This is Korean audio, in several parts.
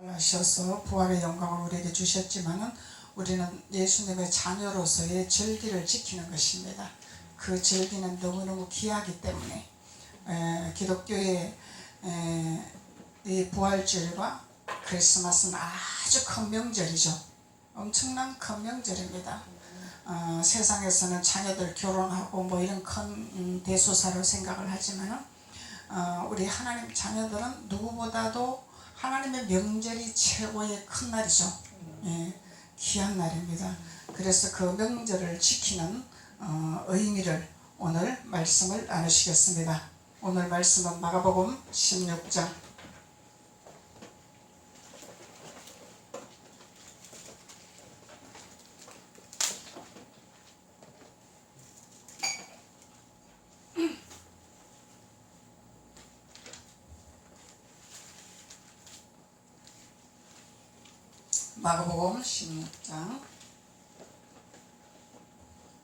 하셔서 부활의 영광을 우리에게 주셨지만은 우리는 예수님의 자녀로서의 절기를 지키는 것입니다. 그 절기는 너무너무 귀하기 때문에 기독교의 이 부활절과 크리스마스는 아주 큰 명절이죠. 엄청난 큰 명절입니다. 세상에서는 자녀들 결혼하고 뭐 이런 큰 대소사로 생각을 하지만은 우리 하나님 자녀들은 누구보다도 하나님의 명절이 최고의 큰 날이죠. 귀한 날입니다. 그래서 그 명절을 지키는 의미를 오늘 말씀을 나누시겠습니다. 오늘 말씀은 마가복음 16장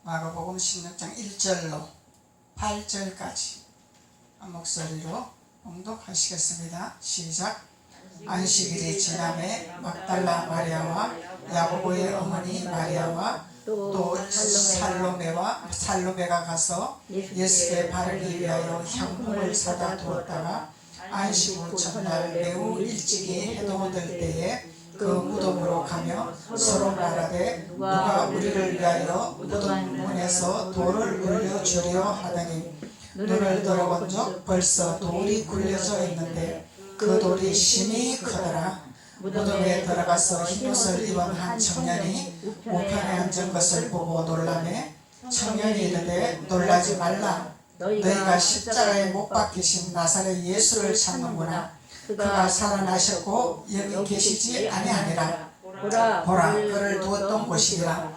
마가복음 16장 1절로 8절까지 목소리로 봉독하시겠습니다. 시작. 안식일이 지남에 막달라 마리아와 야고보의 어머니 마리아와 또 살로메가 가서 예수께 바르기 위하여 향품을 사다 두었다가 안식 후 첫날 매우 일찍이 해도 얻을 때에 그 무덤으로 가며 서로 말하되 누가 우리를 위하여 무덤 문에서 돌을 굴려주려 하더니 눈을 들어본즉 벌써 돌이 굴려져 있는데 그 돌이 심히 크더라. 무덤에 들어가서 흰옷을 입은 한 청년이 우편에 앉은 것을 보고 놀라매 청년이 이르되 놀라지 말라. 너희가 십자가에 못 박히신 나사렛 예수를 찾는구나. 그가 살아나셨고 여기 계시지 아니하니라. 보라 그를 두었던 곳이니라.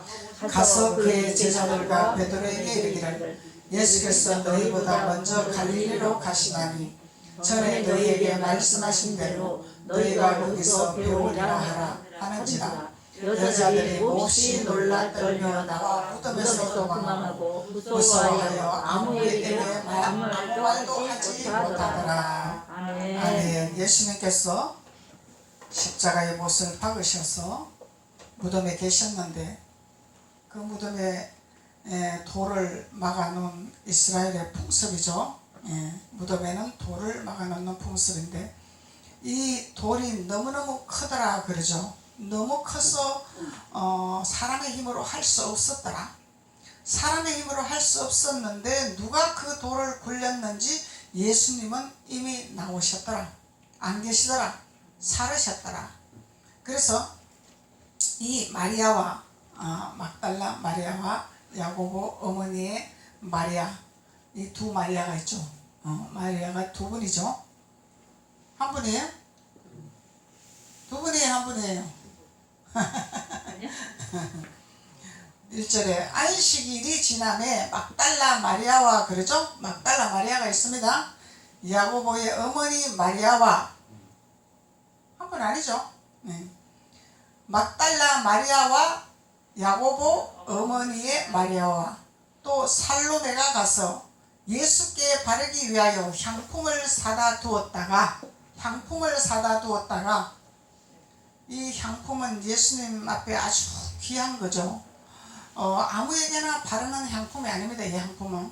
가서 그의 제자들과 베드로에게 이르기를 예수께서 너희보다 먼저 갈릴리로 가시나니 전에 너희에게 말씀하신 대로 너희가 거기서 배우리라 하라 하는지라. 여자들이 몹시 놀라 떨며 나와 무덤에서 도망하고 무서워하여 아무에게 아무 말도 하지 못하더라. 아멘. 예수님께서 십자가의 못을 박으셔서 무덤에 계셨는데 그 무덤에 돌을 막아놓은 이스라엘의 풍습이죠. 무덤에는 돌을 막아놓는 풍습인데 이 돌이 너무너무 크더라 그러죠. 너무 커서 사람의 힘으로 할 수 없었더라. 사람의 힘으로 할 수 없었는데 누가 그 돌을 굴렸는지 예수님은 이미 나오셨더라. 안 계시더라. 살으셨더라. 그래서 이 마리아와 막달라 마리아와 야고보 어머니의 마리아, 이 두 마리아가 있죠. 마리아가 두 분이죠. 한 분이에요? 두 분이에요? 한 분이에요? 1절에 안식일이 지남에 막달라 마리아와 그러죠? 막달라 마리아가 있습니다. 야고보의 어머니 마리아와 한 분 아니죠? 막달라 마리아와 야고보 어머니의 마리아와 또 살로메가 가서 예수께 바르기 위하여 향품을 사다 두었다가 이 향품은 예수님 앞에 아주 귀한 거죠. 아무에게나 바르는 향품이 아닙니다. 이 향품은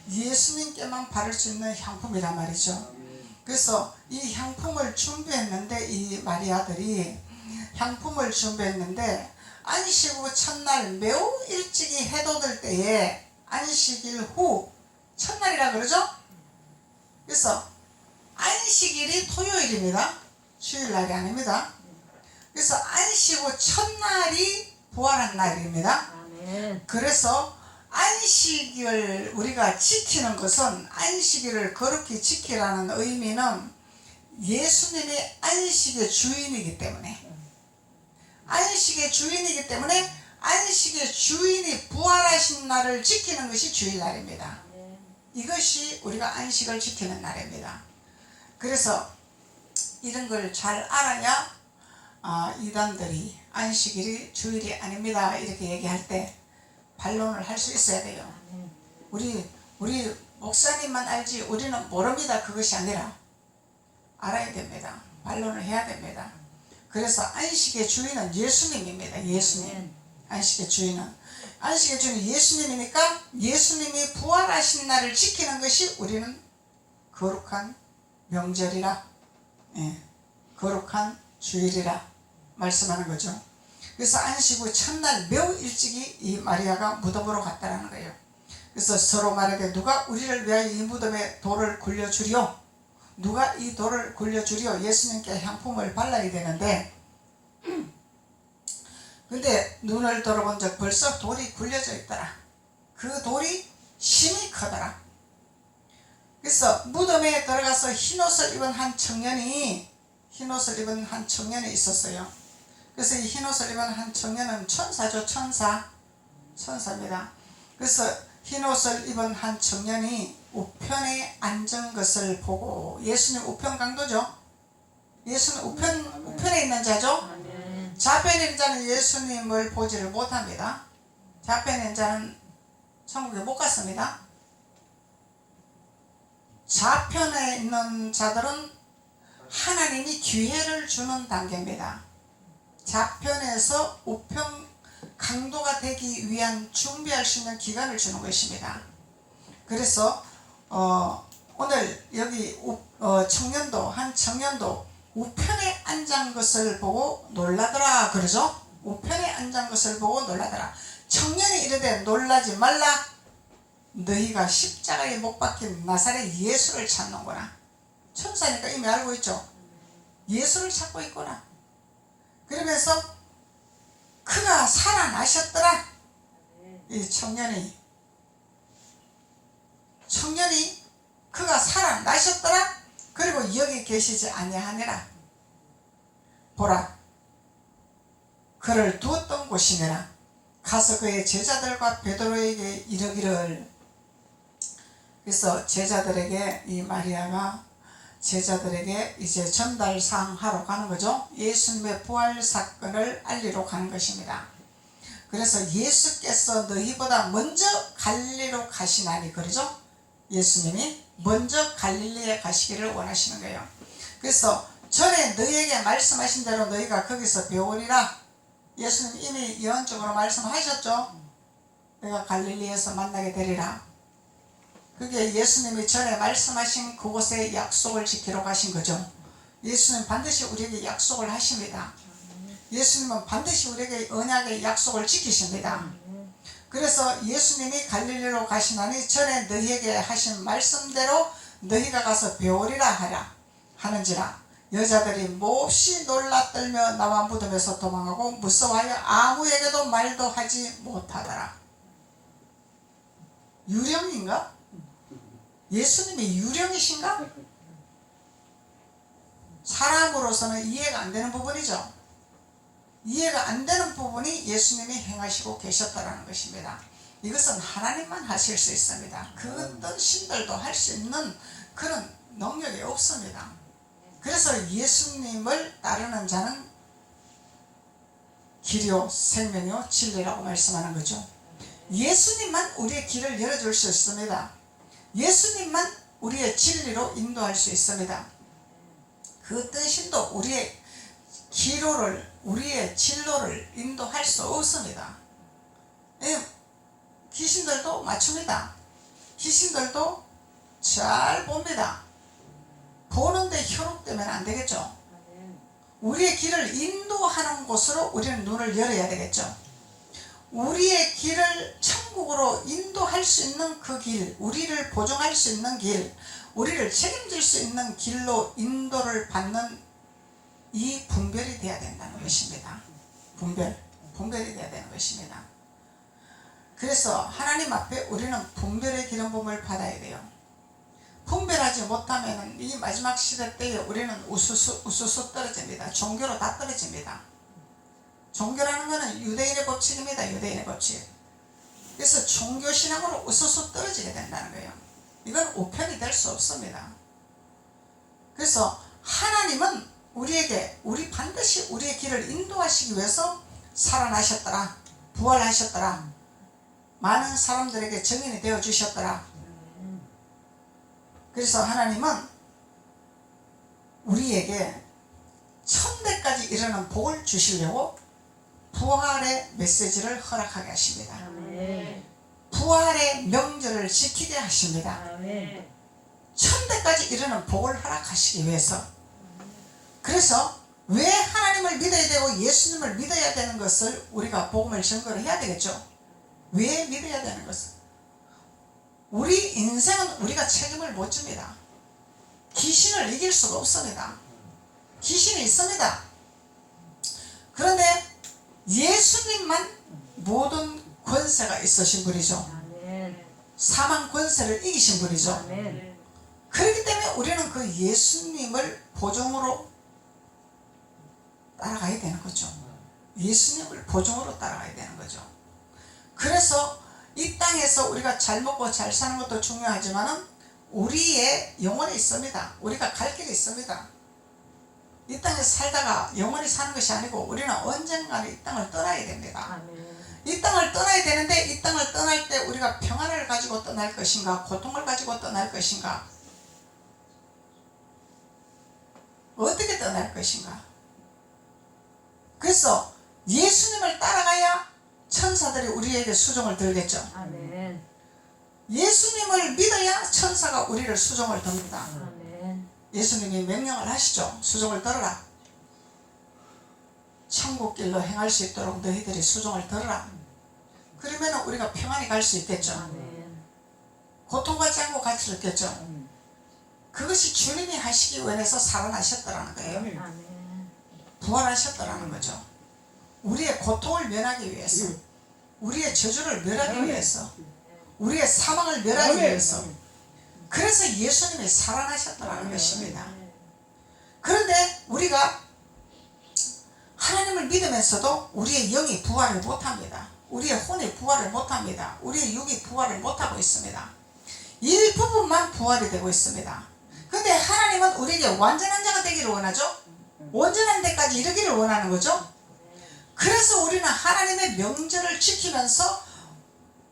예수님께만 바를 수 있는 향품이란 말이죠. 그래서 이 향품을 준비했는데 이 마리아들이 향품을 준비했는데 안식 후 첫날 매우 일찍이 해도 될 때에 안식일 후 첫날이라 그러죠. 그래서 안식일이 토요일입니다. 주일날이 아닙니다. 그래서 안식 후 첫날이 부활한 날입니다. 그래서 안식일을 우리가 지키는 것은 안식일을 거룩히 지키라는 의미는 예수님이 안식의 주인이기 때문에 안식의 주인이 부활하신 날을 지키는 것이 주일날입니다. 이것이 우리가 안식을 지키는 날입니다. 그래서 이런 걸 잘 알아야 이단들이 안식일이 주일이 아닙니다 이렇게 얘기할 때 반론을 할 수 있어야 돼요. 우리 목사님만 알지 우리는 모릅니다 그것이 아니라 알아야 됩니다. 반론을 해야 됩니다. 그래서 안식의 주인은 예수님입니다. 예수님. 안식의 주인은 예수님이니까 예수님이 부활하신 날을 지키는 것이 우리는 거룩한 명절이라, 거룩한 주일이라 말씀하는 거죠. 그래서 안식 후 첫날 매우 일찍이 이 마리아가 무덤으로 갔다라는 거예요. 그래서 서로 말하되 누가 우리를 위하여 이 무덤에 돌을 굴려주리오? 누가 이 돌을 굴려주리오? 예수님께 향품을 발라야 되는데, 근데 눈을 들어본 적 벌써 돌이 굴려져 있더라. 그 돌이 심히 크더라. 그래서 무덤에 들어가서 흰옷을 입은 한 청년이 있었어요. 그래서 이 흰옷을 입은 한 청년은 천사죠. 천사입니다. 그래서 흰옷을 입은 한 청년이 우편에 앉은 것을 보고, 예수님 우편 강도죠. 예수는 우편에 있는 자죠. 좌편에 있는 자는 예수님을 보지를 못합니다. 좌편에 있는 자는 천국에 못 갔습니다. 좌편에 있는 자들은 하나님이 기회를 주는 단계입니다. 좌편에서 우편 강도가 되기 위한 준비할 수 있는 기간을 주는 것입니다. 그래서 오늘 여기 한 청년도 우편에 앉은 것을 보고 놀라더라 그러죠. 우편에 앉은 것을 보고 놀라더라. 청년이 이르되 놀라지 말라. 너희가 십자가에 못 박힌 나사렛 예수를 찾는구나. 천사니까 이미 알고 있죠. 예수를 찾고 있구나. 그러면서 그가 살아나셨더라. 이 청년이 그가 살아나셨더라. 그리고 여기 계시지 아니하니라. 보라, 그를 두었던 곳이니라. 가서 그의 제자들과 베드로에게 이르기를. 그래서 제자들에게, 이 마리아가 제자들에게 이제 전달사항하러 가는 거죠. 예수님의 부활 사건을 알리러 가는 것입니다. 그래서 예수께서 너희보다 먼저 갈릴리로 가시나니, 그러죠. 예수님이 먼저 갈릴리에 가시기를 원하시는 거예요. 그래서 전에 너희에게 말씀하신 대로 너희가 거기서 배우리라. 예수님 이미 예언적으로 말씀하셨죠. 내가 갈릴리에서 만나게 되리라. 그게 예수님이 전에 말씀하신 그곳에 약속을 지키러 가신 거죠. 예수님 반드시 우리에게 약속을 하십니다. 예수님은 반드시 우리에게 언약의 약속을 지키십니다. 그래서 예수님이 갈릴리로 가시나니 전에 너희에게 하신 말씀대로 너희가 가서 배우리라 하는지라. 여자들이 몹시 놀라 떨며 나와 무덤에서 도망하고 무서워하여 아무에게도 말도 하지 못하더라. 유령인가? 예수님이 유령이신가? 사람으로서는 이해가 안 되는 부분이죠. 이해가 안 되는 부분이 예수님이 행하시고 계셨다는 것입니다. 이것은 하나님만 하실 수 있습니다. 그 어떤 신들도 할 수 있는 그런 능력이 없습니다. 그래서 예수님을 따르는 자는 길이요 생명이요 진리라고 말씀하는 거죠. 예수님만 우리의 길을 열어줄 수 있습니다. 예수님만 우리의 진리로 인도할 수 있습니다. 그 어떤 신도 우리의 우리의 진로를 인도할 수 없습니다. 귀신들도 맞춥니다. 귀신들도 잘 봅니다. 보는데 현혹되면 안 되겠죠. 우리의 길을 인도하는 곳으로 우리는 눈을 열어야 되겠죠. 우리의 길을 천국으로 인도할 수 있는 그 길, 우리를 보존할 수 있는 길, 우리를 책임질 수 있는 길로 인도를 받는 이 분별이 되어야 된다는 것입니다. 분별이 되어야 되는 것입니다. 그래서 하나님 앞에 우리는 분별의 기름 부음을 받아야 돼요. 분별하지 못하면 이 마지막 시대 때에 우리는 우수수 떨어집니다. 종교로 다 떨어집니다. 종교라는 것은 유대인의 법칙입니다. 유대인의 법칙. 그래서 종교신앙으로 우수수 떨어지게 된다는 거예요. 이건 우편이 될 수 없습니다. 그래서 하나님은 우리 반드시 우리의 길을 인도하시기 위해서 살아나셨더라, 부활하셨더라, 많은 사람들에게 증인이 되어 주셨더라. 그래서 하나님은 우리에게 천대까지 이르는 복을 주시려고 부활의 메시지를 허락하게 하십니다. 아멘. 부활의 명절을 지키게 하십니다. 아멘. 천대까지 이르는 복을 허락하시기 위해서. 그래서 왜 하나님을 믿어야 되고 예수님을 믿어야 되는 것을 우리가 복음을 증거를 해야 되겠죠. 왜 믿어야 되는 것을? 우리 인생은 우리가 책임을 못 집니다. 귀신을 이길 수가 없습니다. 귀신이 있습니다. 그런데 예수님만 모든 권세가 있으신 분이죠. 아멘. 사망 권세를 이기신 분이죠. 아멘. 그렇기 때문에 우리는 그 예수님을 보종으로 따라가야 되는 거죠. 예수님을 보종으로 따라가야 되는 거죠. 그래서 이 땅에서 우리가 잘 먹고 잘 사는 것도 중요하지만은 우리의 영혼이 있습니다. 우리가 갈 길이 있습니다. 이 땅에서 살다가 영원히 사는 것이 아니고 우리는 언젠가는 이 땅을 떠나야 됩니다. 아멘. 이 땅을 떠나야 되는데 이 땅을 떠날 때 우리가 평안을 가지고 떠날 것인가 고통을 가지고 떠날 것인가 어떻게 떠날 것인가. 그래서 예수님을 따라가야 천사들이 우리에게 수종을 들겠죠. 아멘. 예수님을 믿어야 천사가 우리를 수종을 듭니다. 아멘. 예수님이 명령을 하시죠. 수종을 들어라. 천국길로 행할 수 있도록 너희들이 수종을 들어라. 그러면 우리가 평안히 갈 수 있겠죠. 아멘. 고통받지 않고 갈 수 있겠죠. 그것이 주님이 하시기 원해서 살아나셨더라는 거예요. 아멘. 부활하셨더라는 거죠. 우리의 고통을 면하기 위해서, 우리의 저주를 멸하기 위해서, 우리의 사망을 멸하기 위해서. 그래서 예수님이 살아나셨더라는 것입니다. 그런데 우리가 하나님을 믿으면서도 우리의 영이 부활을 못합니다. 우리의 혼이 부활을 못합니다. 우리의 육이 부활을 못하고 있습니다. 일부분만 부활이 되고 있습니다. 그런데 하나님은 우리에게 완전한 자가 되기를 원하죠. 온전한 데까지 이르기를 원하는 거죠. 그래서 우리는 하나님의 명절을 지키면서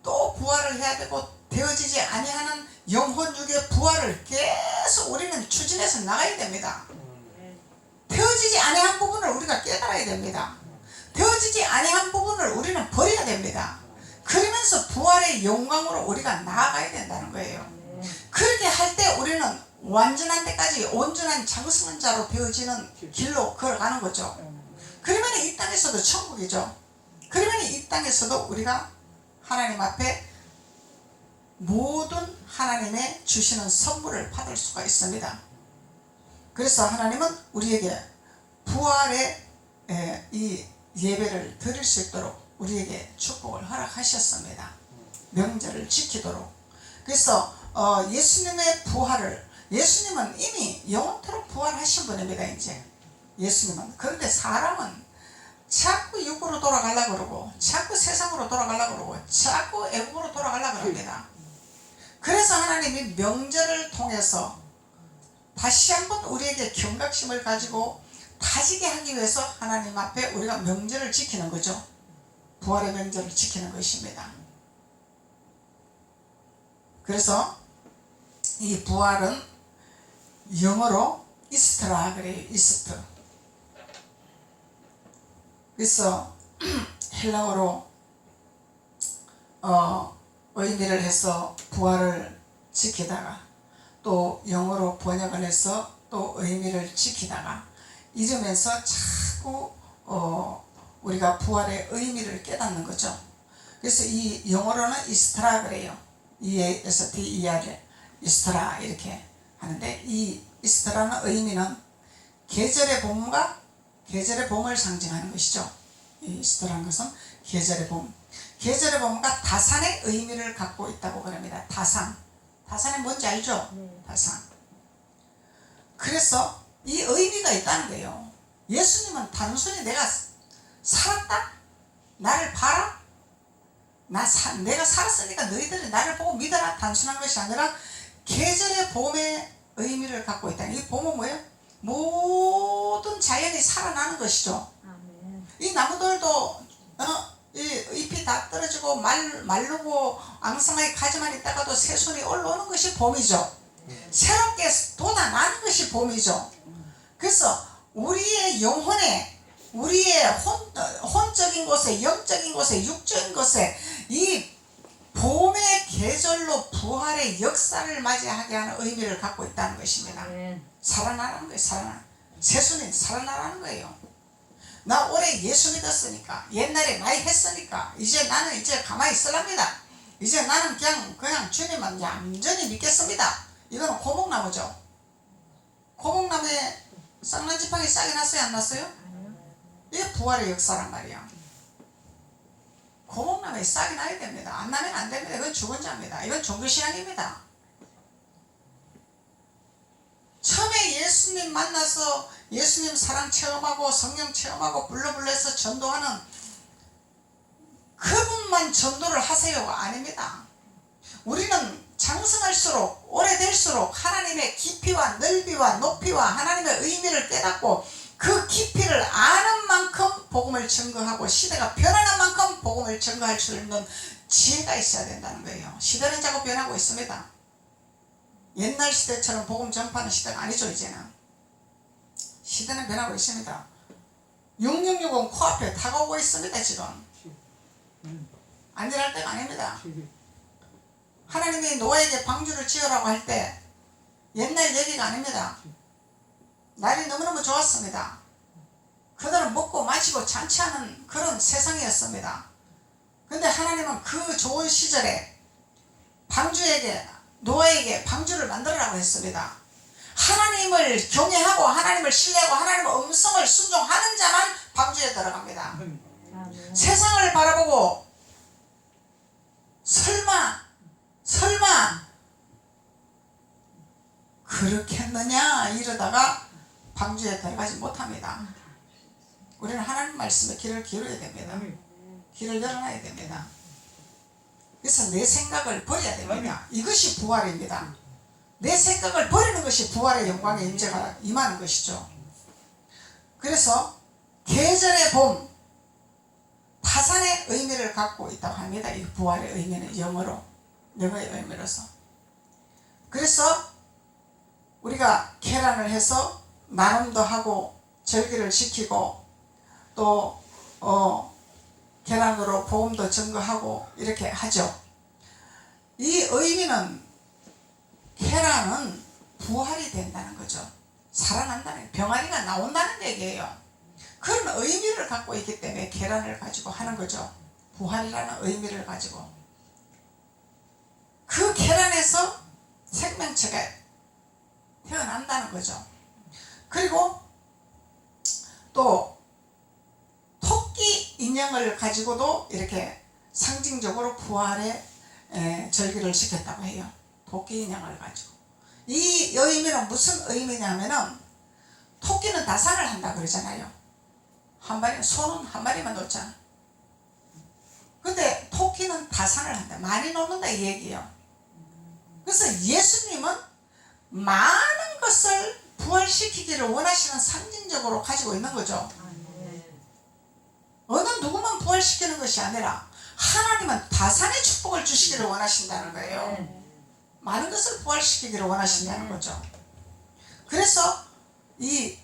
또 부활을 해야 되고 되어지지 아니하는 영혼 육의 부활을 계속 우리는 추진해서 나가야 됩니다. 되어지지 아니한 부분을 우리가 깨달아야 됩니다. 되어지지 아니한 부분을 우리는 버려야 됩니다. 그러면서 부활의 영광으로 우리가 나아가야 된다는 거예요. 그렇게 할 때 우리는 완전한 데까지 온전한 장성자로 되어지는 길로 걸어가는 거죠. 그러면 이 땅에서도 천국이죠. 그러면 이 땅에서도 우리가 하나님 앞에 모든 하나님의 주시는 선물을 받을 수가 있습니다. 그래서 하나님은 우리에게 부활의 이 예배를 드릴 수 있도록 우리에게 축복을 허락하셨습니다. 명절을 지키도록. 그래서 예수님의 부활을, 예수님은 이미 영원토록 부활하신 분입니다. 이제 예수님은. 그런데 사람은 자꾸 육으로 돌아가려고 그러고 자꾸 세상으로 돌아가려고 그러고 자꾸 애국으로 돌아가려고 합니다. 그래서 하나님이 명절을 통해서 다시 한번 우리에게 경각심을 가지고 다지게 하기 위해서 하나님 앞에 우리가 명절을 지키는 거죠. 부활의 명절을 지키는 것입니다. 그래서 이 부활은 영어로 이스트라 그래요. 이스트. 그래서 헬라어로 의미를 해서 부활을 지키다가 또 영어로 번역을 해서 또 의미를 지키다가 이러면서 자꾸 우리가 부활의 의미를 깨닫는 거죠. 그래서 이 영어로는 이스트라 그래요. E-A-S-T-E-R 이스트라 이렇게 하는데 이 이스트라는 의미는 계절의 봄과 계절의 봄을 상징하는 것이죠. 이 이스트라는 것은 계절의 봄. 계절의 봄과 다산의 의미를 갖고 있다고 그럽니다. 다산. 다산이 뭔지 알죠? 다산. 그래서 이 의미가 있다는 거예요. 예수님은 단순히 내가 살았다? 나를 봐라? 내가 살았으니까 너희들이 나를 보고 믿어라? 단순한 것이 아니라 계절의 봄의 의미를 갖고 있다. 이 봄은 뭐예요? 모든 자연이 살아나는 것이죠. 이 나무들도 이 잎이 다 떨어지고 마르고 앙상하게 가지만 있다가도 새순이 올라오는 것이 봄이죠. 새롭게 돋아나는 것이 봄이죠. 그래서 우리의 영혼에, 우리의 혼적인 곳에, 영적인 곳에, 육적인 곳에 이 봄의 계절로 부활의 역사를 맞이하게 하는 의미를 갖고 있다는 것입니다. 아멘. 살아나라는 거예요. 새순이 살아나라는 거예요. 나 올해 예수 믿었으니까, 옛날에 많이 했으니까 이제 나는 이제 가만히 있으랍니다. 이제 나는 그냥 주님만 얌전히 믿겠습니다. 이거는 고목나무죠. 고목나무에 쌍난지팡이 싹이 났어요, 안 났어요? 이게 부활의 역사란 말이야. 고목나무에 싹이 나야 됩니다. 안 나면 안 됩니다. 이건 죽은 자입니다. 이건 종교신앙입니다. 처음에 예수님 만나서 예수님 사랑 체험하고 성령 체험하고 불러불러서 전도하는 그분만 전도를 하세요가 아닙니다. 우리는 장성할수록 오래될수록 하나님의 깊이와 넓이와 높이와 하나님의 의미를 깨닫고 그 깊이를 아는 만큼 복음을 증거하고 시대가 변하는 만큼 복음을 증거할 수 있는 지혜가 있어야 된다는 거예요. 시대는 자꾸 변하고 있습니다. 옛날 시대처럼 복음 전파하는 시대가 아니죠. 이제는 시대는 변하고 있습니다. 6660 코앞에 다가오고 있습니다. 지금 안전할 때가 아닙니다. 하나님이 노아에게 방주를 지으라고 할 때 옛날 얘기가 아닙니다. 날이 너무너무 좋았습니다. 그들은 먹고 마시고 잔치하는 그런 세상이었습니다. 근데 하나님은 그 좋은 시절에 노아에게 방주를 만들으라고 했습니다. 하나님을 경외하고 하나님을 신뢰하고 하나님의 음성을 순종하는 자만 방주에 들어갑니다. 아멘. 세상을 바라보고 설마 그렇겠느냐 이러다가 방주에 들어가지 못합니다. 우리는 하나님 말씀에 귀를 기울여야 됩니다. 귀를 열어놔야 됩니다. 그래서 내 생각을 버려야 됩니다. 이것이 부활입니다. 내 생각을 버리는 것이 부활의 영광의 임재가 임하는 것이죠. 그래서 계절의 봄, 타산의 의미를 갖고 있다고 합니다. 이 부활의 의미는 영어의 의미로서. 그래서 우리가 계란을 해서 나눔도 하고 절기를 지키고 또 계란으로 복음도 증거하고 이렇게 하죠. 이 의미는 계란은 부활이 된다는 거죠. 살아난다는, 병아리가 나온다는 얘기예요. 그런 의미를 갖고 있기 때문에 계란을 가지고 하는 거죠. 부활이라는 의미를 가지고. 그 계란에서 생명체가 태어난다는 거죠. 그리고 또 토끼 인형을 가지고도 이렇게 상징적으로 부활의 절기를 지켰다고 해요. 토끼 인형을 가지고. 이 의미는 무슨 의미냐면은 토끼는 다산을 한다 그러잖아요. 소는 한 마리만 놓잖아. 근데 토끼는 다산을 한다. 많이 놓는다 이 얘기예요. 그래서 예수님은 많은 것을 부활시키기를 원하시는 상징적으로 가지고 있는 거죠. 어느 누구만 부활시키는 것이 아니라 하나님은 다산의 축복을 주시기를 원하신다는 거예요. 많은 것을 부활시키기를 원하신다는 거죠. 그래서 이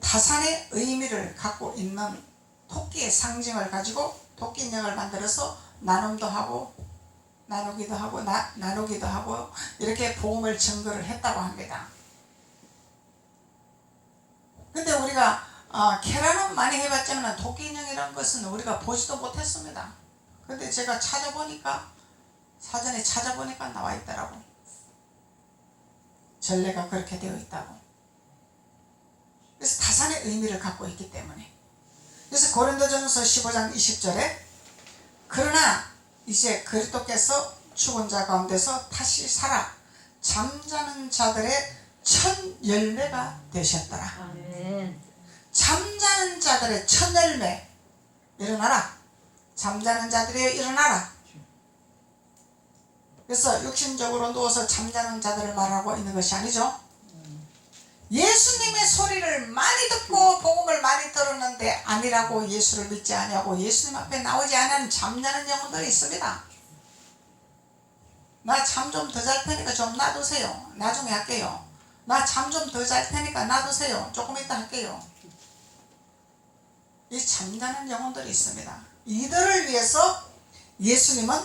다산의 의미를 갖고 있는 토끼의 상징을 가지고 토끼 인형을 만들어서 나눔도 하고 나누기도 하고 이렇게 복음을 증거를 했다고 합니다. 근데 우리가 계란은 많이 해봤지만 토끼 인형이라는 것은 우리가 보지도 못했습니다. 근데 제가 사전에 찾아보니까 나와 있더라고. 전례가 그렇게 되어 있다고. 그래서 다산의 의미를 갖고 있기 때문에. 그래서 고린도전서 15장 20절에 그러나 이제 그리스도께서 죽은 자 가운데서 다시 살아 잠자는 자들의 첫 열매가 되셨더라. 아멘. 잠자는 자들의 첫 열매. 일어나라. 잠자는 자들이 일어나라. 그래서 육신적으로 누워서 잠자는 자들을 말하고 있는 것이 아니죠. 예수님의 소리를 많이 듣고 복음을 많이 들었는데 아니라고 예수를 믿지 아니하고 예수님 앞에 나오지 않은 잠자는 영혼들이 있습니다. 나 잠 좀 더 잘 테니까 좀 놔두세요. 나중에 할게요. 나 잠 좀 더 잘 테니까 놔두세요. 조금 이따 할게요. 이 잠자는 영혼들이 있습니다. 이들을 위해서 예수님은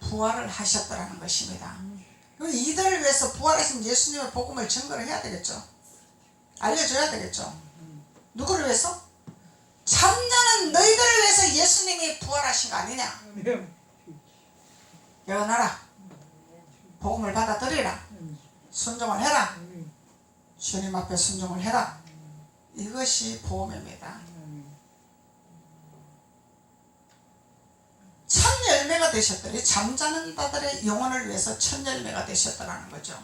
부활을 하셨다라는 것입니다. 그럼 이들을 위해서 부활하신 예수님의 복음을 증거를 해야 되겠죠. 알려줘야 되겠죠. 누구를 위해서? 잠자는 너희들을 위해서 예수님이 부활하신 거 아니냐. 깨어나라. 복음을 받아들이라. 순종을 해라. 주님 앞에 순종을 해라. 이것이 복음입니다. 첫 열매가 되셨더니 잠자는 자들의 영혼을 위해서 첫 열매가 되셨다는 거죠.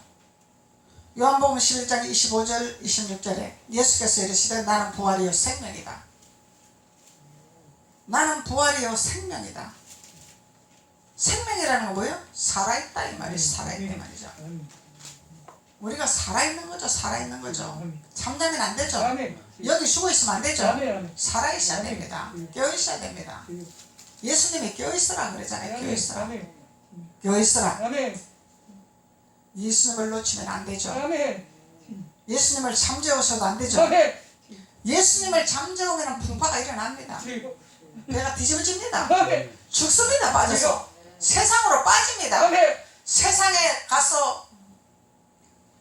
요한복음 11장 25절 26절에 예수께서 이르시되 나는 부활이요 생명이다. 나는 부활이요 생명이다. 생명이라는 건 뭐예요? 살아있다 이 말이죠. 살아있다 이 말이죠. 우리가 살아있는 거죠. 살아있는 거죠. 잠자면 안 되죠. 여기 죽어 있으면 안 되죠. 살아있어야 됩니다. 깨어있어야 됩니다. 예수님이 깨어있으라 그러잖아요. 깨어있으라. 깨어있으라. 예수님을 놓치면 안 되죠. 예수님을 잠재워서도 안 되죠. 예수님을 잠재우면 풍파가 일어납니다. 배가 뒤집어집니다. 죽습니다. 빠져서 세상으로 빠집니다. 세상에 가서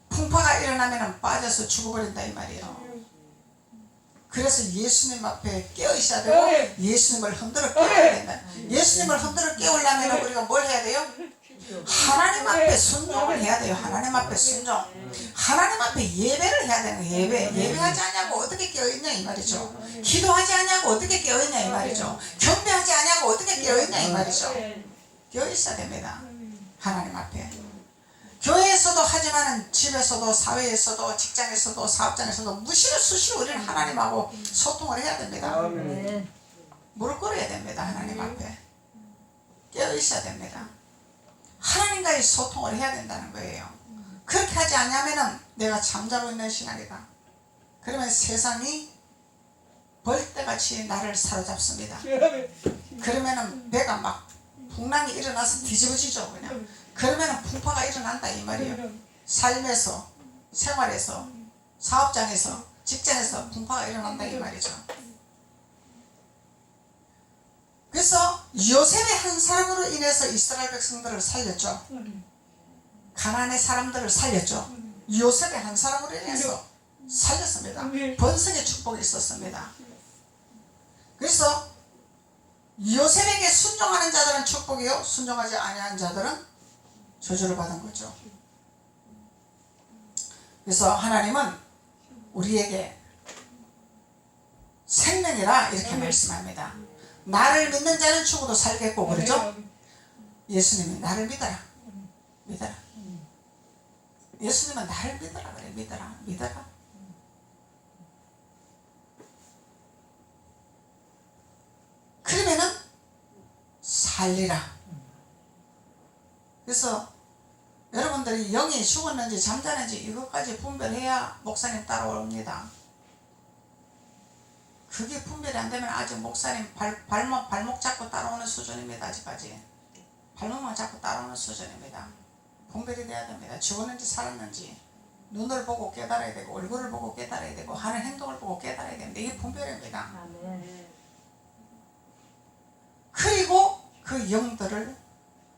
풍파가 일어나면 빠져서 죽어버린다 이 말이에요. 그래서 예수님 앞에 깨어있어야 되고 예수님을 흔들어 깨워야 된다. 예수님을 흔들어 깨우려면 우리가 뭘 해야 돼요? 하나님 앞에 순종을 해야 돼요. 하나님 앞에 순종. 하나님 앞에 예배를 해야 되는 거예요. 예배하지 않냐고 어떻게 깨어있냐 이 말이죠. 기도하지 않냐고 어떻게 깨어있냐 이 말이죠. 경배하지 않냐고 어떻게 깨어있냐 이 말이죠. 깨어있어야 됩니다. 하나님 앞에. 교회에서도 하지만 집에서도 사회에서도 직장에서도 사업장에서도 무시로 수시로 우리는 하나님하고 소통을 해야 됩니다. 무릎 꿇어야 됩니다. 하나님 앞에. 깨어있어야 됩니다. 하나님과의 소통을 해야 된다는 거예요. 그렇게 하지 않으면 내가 잠자고 있는 시간이다. 그러면 세상이 벌떼같이 나를 사로잡습니다. 그러면 배가 막 풍랑이 일어나서 뒤집어지죠. 그냥. 그러면 풍파가 일어난다 이 말이에요. 삶에서, 생활에서, 사업장에서, 직장에서 풍파가 일어난다 이 말이죠. 그래서 요셉의 한 사람으로 인해서 이스라엘 백성들을 살렸죠. 가나안의 사람들을 살렸죠. 요셉의 한 사람으로 인해서 살렸습니다. 번성의 축복이 있었습니다. 그래서 요셉에게 순종하는 자들은 축복이요, 순종하지 아니하는 자들은 저주를 받은 거죠. 그래서 하나님은 우리에게 생명이라 이렇게 말씀합니다. 나를 믿는 자는 죽어도 살겠고 그러죠. 예수님이 나를 믿어라. 믿어라. 예수님은 나를 믿어라 그래. 믿어라. 믿어라. 그러면은 살리라. 그래서 여러분들이 영이 죽었는지 잠자는지 이것까지 분별해야 목사님 따라옵니다. 그게 분별이 안 되면 아직 목사님 발목 잡고 따라오는 수준입니다. 아직까지 발목만 잡고 따라오는 수준입니다. 분별이 돼야 됩니다. 죽었는지 살았는지 눈을 보고 깨달아야 되고 얼굴을 보고 깨달아야 되고 하는 행동을 보고 깨달아야 됩니다. 이게 분별입니다. 그리고 그 영들을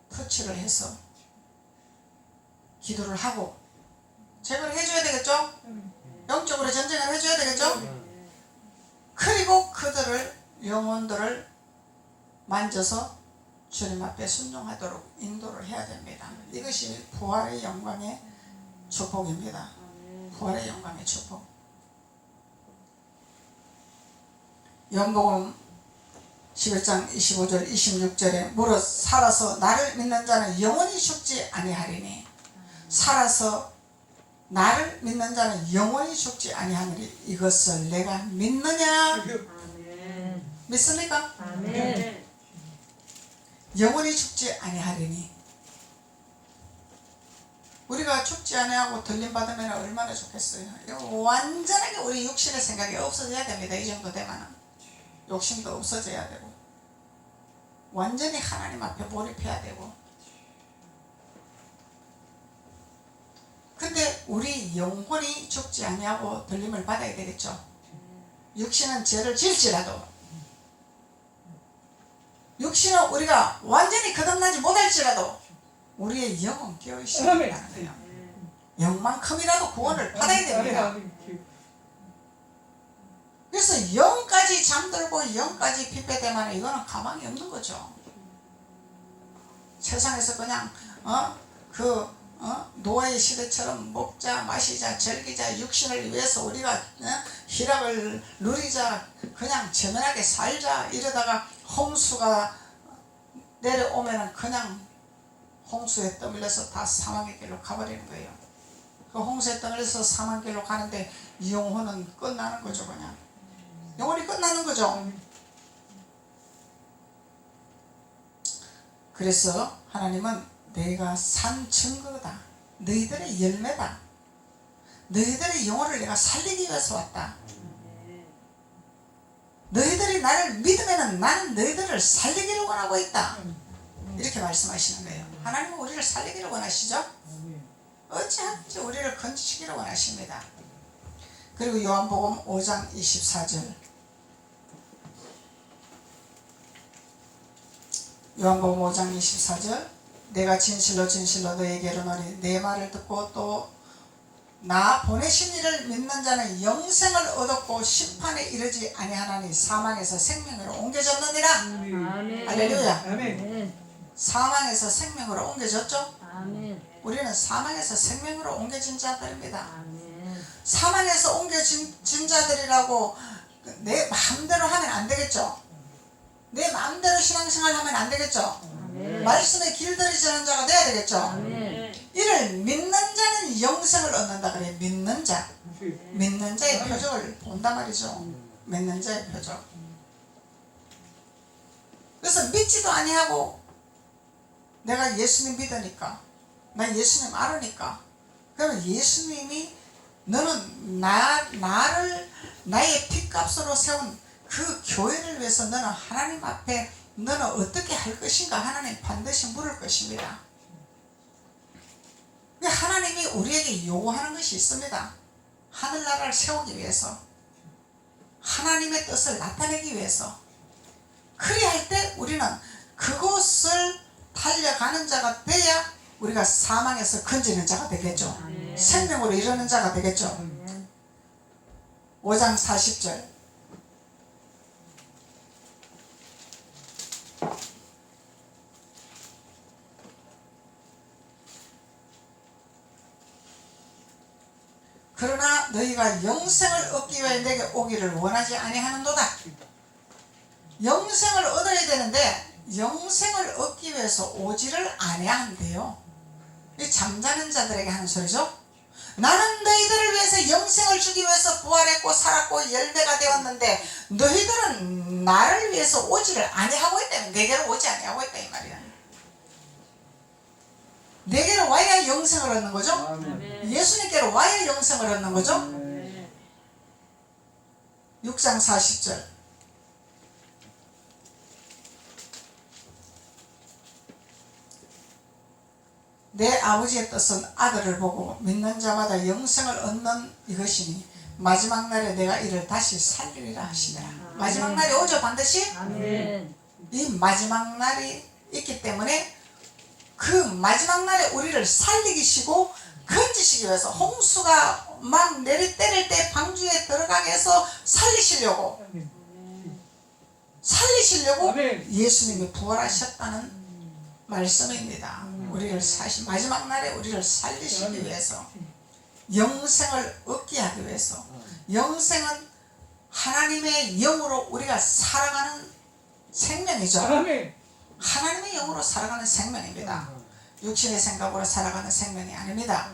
터치를 해서 기도를 하고 제거를 해줘야 되겠죠? 영적으로 전쟁을 해줘야 되겠죠? 그리고 그들을 영혼들을 만져서 주님 앞에 순종하도록 인도를 해야 됩니다. 이것이 부활의 영광의 축복입니다. 부활의 영광의 축복. 요한복음 11장 25절 26절에 무릇 살아서 나를 믿는 자는 영원히 죽지 아니하리니 살아서 나를 믿는 자는 영원히 죽지 아니하리니 이것을 내가 믿느냐? 아멘. 믿습니까? 아멘. 영원히 죽지 아니하리니 우리가 죽지 아니하고 들림받으면 얼마나 좋겠어요. 완전하게 우리 육신의 생각이 없어져야 됩니다. 이 정도 되면 욕심도 없어져야 되고 완전히 하나님 앞에 몰입해야 되고. 근데 우리 영혼이 죽지 아니하고 들림을 받아야 되겠죠. 육신은 죄를 지을지라도, 육신은 우리가 완전히 거듭나지 못할지라도 우리의 영은 깨어있어야 된다는 거예요. 영만큼이라도 구원을 받아야 됩니다. 그래서 영까지 잠들고 영까지 피폐되면 이거는 가망이 없는 거죠. 세상에서 그냥 노아의 시대처럼 먹자 마시자 즐기자 육신을 위해서 우리가 희락을 누리자 그냥 저면하게 살자 이러다가 홍수가 내려오면은 그냥 홍수에 떠밀려서 다 사망의 길로 가버리는 거예요. 그 홍수에 떠밀려서 사망의 길로 가는데 영혼은 끝나는 거죠. 그냥 영혼이 끝나는 거죠. 그래서 하나님은 내가 산 증거다, 너희들의 열매다, 너희들의 영혼을 내가 살리기 위해서 왔다, 너희들이 나를 믿으면 나는 너희들을 살리기를 원하고 있다, 이렇게 말씀하시는 거예요. 하나님은 우리를 살리기를 원하시죠. 어찌하든지 우리를 건지시기를 원하십니다. 그리고 요한복음 5장 24절, 요한복음 5장 24절, 내가 진실로 진실로 너에게 이르노니 내 말을 듣고 또 나 보내신 이를 믿는 자는 영생을 얻었고 심판에 이르지 아니하나니 사망에서 생명으로 옮겨졌느니라. 아멘. 할렐루야. 아멘. 사망에서 생명으로 옮겨졌죠. 아멘. 우리는 사망에서 생명으로 옮겨진 자들입니다. 아멘. 사망에서 옮겨진 자들이라고 내 마음대로 하면 안 되겠죠. 내 마음대로 신앙생활 하면 안 되겠죠. 아멘. 말씀에 길들이지는 자가 돼야 되겠죠. 아멘. 이를 믿는 자는 영생을 얻는다 그래. 믿는 자, 믿는 자의 표적을 본단 말이죠. 믿는 자의 표적. 그래서 믿지도 아니하고 내가 예수님 믿으니까, 나 예수님 알으니까, 그러면 예수님이 너는 나를 나의 핏값으로 세운 그 교회를 위해서 너는 하나님 앞에 너는 어떻게 할 것인가 하나님 반드시 물을 것입니다. 하나님이 우리에게 요구하는 것이 있습니다. 하늘나라를 세우기 위해서, 하나님의 뜻을 나타내기 위해서. 그리할 때 우리는 그곳을 달려가는 자가 돼야 우리가 사망에서 건지는 자가 되겠죠. 생명으로 이르는 자가 되겠죠. 5장 40절, 그러나 너희가 영생을 얻기 위해 내게 오기를 원하지 아니하는도다. 영생을 얻어야 되는데 영생을 얻기 위해서 오지를 아니한대요. 이 잠자는 자들에게 하는 소리죠. 나는 너희들을 위해서 영생을 주기 위해서 부활했고 살았고 열매가 되었는데 너희들은 나를 위해서 오지를 아니하고 있다. 내게로 오지 아니하고 있다 이 말이야. 내게로 와야 영생을 얻는 거죠. 아멘. 예수님께로 와야 영생을 얻는 거죠. 6장 40절, 내 아버지의 뜻은 아들을 보고 믿는 자마다 영생을 얻는 이것이니 마지막 날에 내가 이를 다시 살리리라 하시니라. 마지막 날이 오죠. 반드시. 아멘. 이 마지막 날이 있기 때문에 그 마지막 날에 우리를 살리시고 건지시기 위해서, 홍수가 막 내리때릴 때 방주에 들어가게 해서 살리시려고 아멘. 예수님이 부활하셨다는 말씀입니다. 우리를 마지막 날에 우리를 살리시기 위해서, 영생을 얻게 하기 위해서. 영생은 하나님의 영으로 우리가 살아가는 생명이죠. 하나님의 영으로 살아가는 생명입니다. 육신의 생각으로 살아가는 생명이 아닙니다.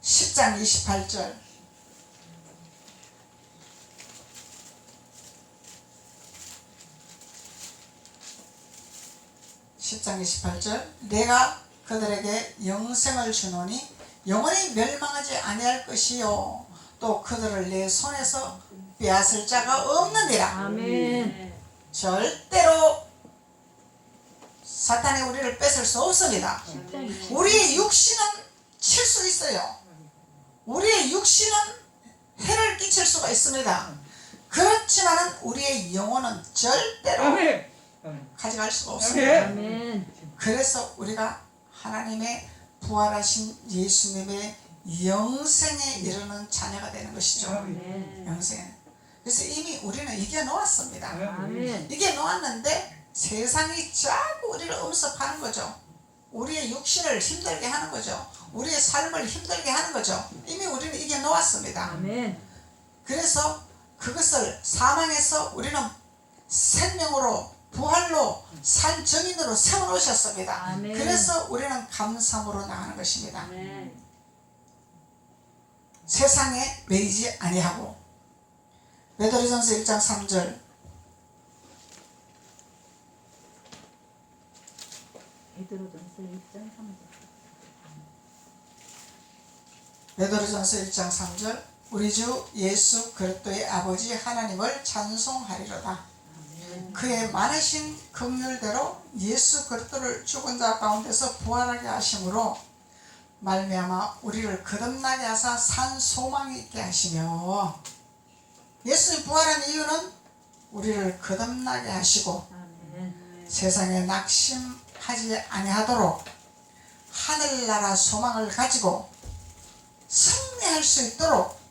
10장 28절, 내가 그들에게 영생을 주노니 영원히 멸망하지 아니할 것이요 또 그들을 내 손에서 빼앗을 자가 없느니라. 아멘. 절대로 사탄이 우리를 뺏을 수 없습니다. 우리의 육신은 칠 수 있어요. 우리의 육신은 해를 끼칠 수가 있습니다. 그렇지만은 우리의 영혼은 절대로 아멘. 아멘. 가져갈 수가 없습니다. 아멘. 그래서 우리가 하나님의 부활하신 예수님의 영생에 이르는 자녀가 되는 것이죠. 아멘. 영생. 그래서 이미 우리는 이겨 놓았습니다. 아멘. 이게 놓았는데 세상이 자꾸 우리를 음습하는 거죠. 우리의 육신을 힘들게 하는 거죠. 우리의 삶을 힘들게 하는 거죠. 이미 우리는 이겨 놓았습니다. 아멘. 그래서 그것을 사망에서 우리는 생명으로 부활로 산 증인으로 세워놓으셨습니다. 아멘. 그래서 우리는 감사함으로 나가는 것입니다. 아멘. 세상에 매이지 아니하고. 베드로전서 1장 3절. 베드로전서 1장 3절. 베드로전서 1장 3절. 우리 주 예수 그리스도의 아버지 하나님을 찬송하리로다. 그의 많으신 긍휼대로 예수 그리스도를 죽은 자 가운데서 부활하게 하심으로 말미암아 우리를 거듭나게 하사 산 소망이 있게 하시며, 예수님 부활한 이유는 우리를 거듭나게 하시고 아멘. 세상에 낙심하지 아니하도록 하늘나라 소망을 가지고 승리할 수 있도록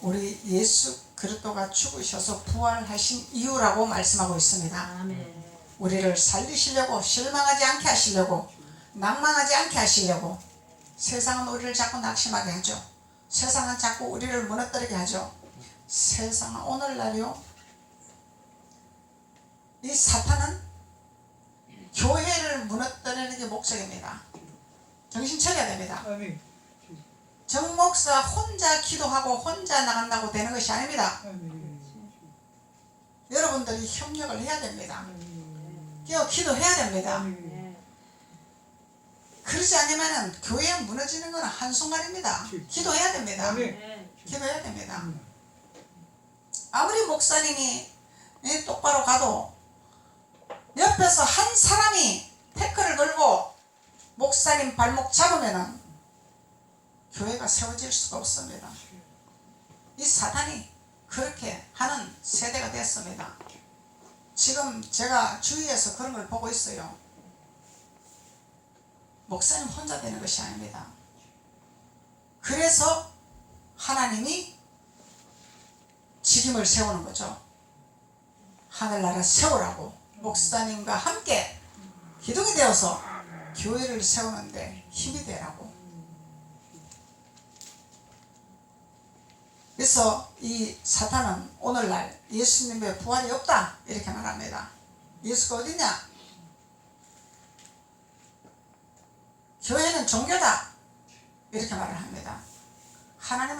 우리 예수 그리스도가 죽으셔서 부활하신 이유라고 말씀하고 있습니다. 아멘. 우리를 살리시려고, 실망하지 않게 하시려고, 낭망하지 않게 하시려고. 세상은 우리를 자꾸 낙심하게 하죠. 세상은 자꾸 우리를 무너뜨리게 하죠. 세상은 오늘날요, 이 사탄은 교회를 무너뜨리는 게 목적입니다. 정신 차려야 됩니다. 아멘. 정 목사 혼자 기도하고 혼자 나간다고 되는 것이 아닙니다. 아멘. 여러분들이 협력을 해야 됩니다. 아멘. 기도해야 됩니다. 아멘. 그러지 않으면 교회 무너지는 건 한순간입니다. 기도해야 됩니다. 아멘. 기도해야 됩니다. 아무리 목사님이 똑바로 가도 옆에서 한 사람이 태클을 걸고 목사님 발목 잡으면은 교회가 세워질 수가 없습니다. 이 사탄이 그렇게 하는 세대가 됐습니다. 지금 제가 주위에서 그런 걸 보고 있어요. 목사님 혼자 되는 것이 아닙니다. 그래서 하나님이 직임을 세우는 거죠. 하늘나라 세우라고 목사님과 함께 기둥이 되어서 교회를 세우는데 힘이 되라고. 그래서 이 사탄은 오늘날 예수님의 부활이 없다 이렇게 말합니다. 예수가 어디냐? 교회는 종교다 이렇게 말을 합니다. 하나님은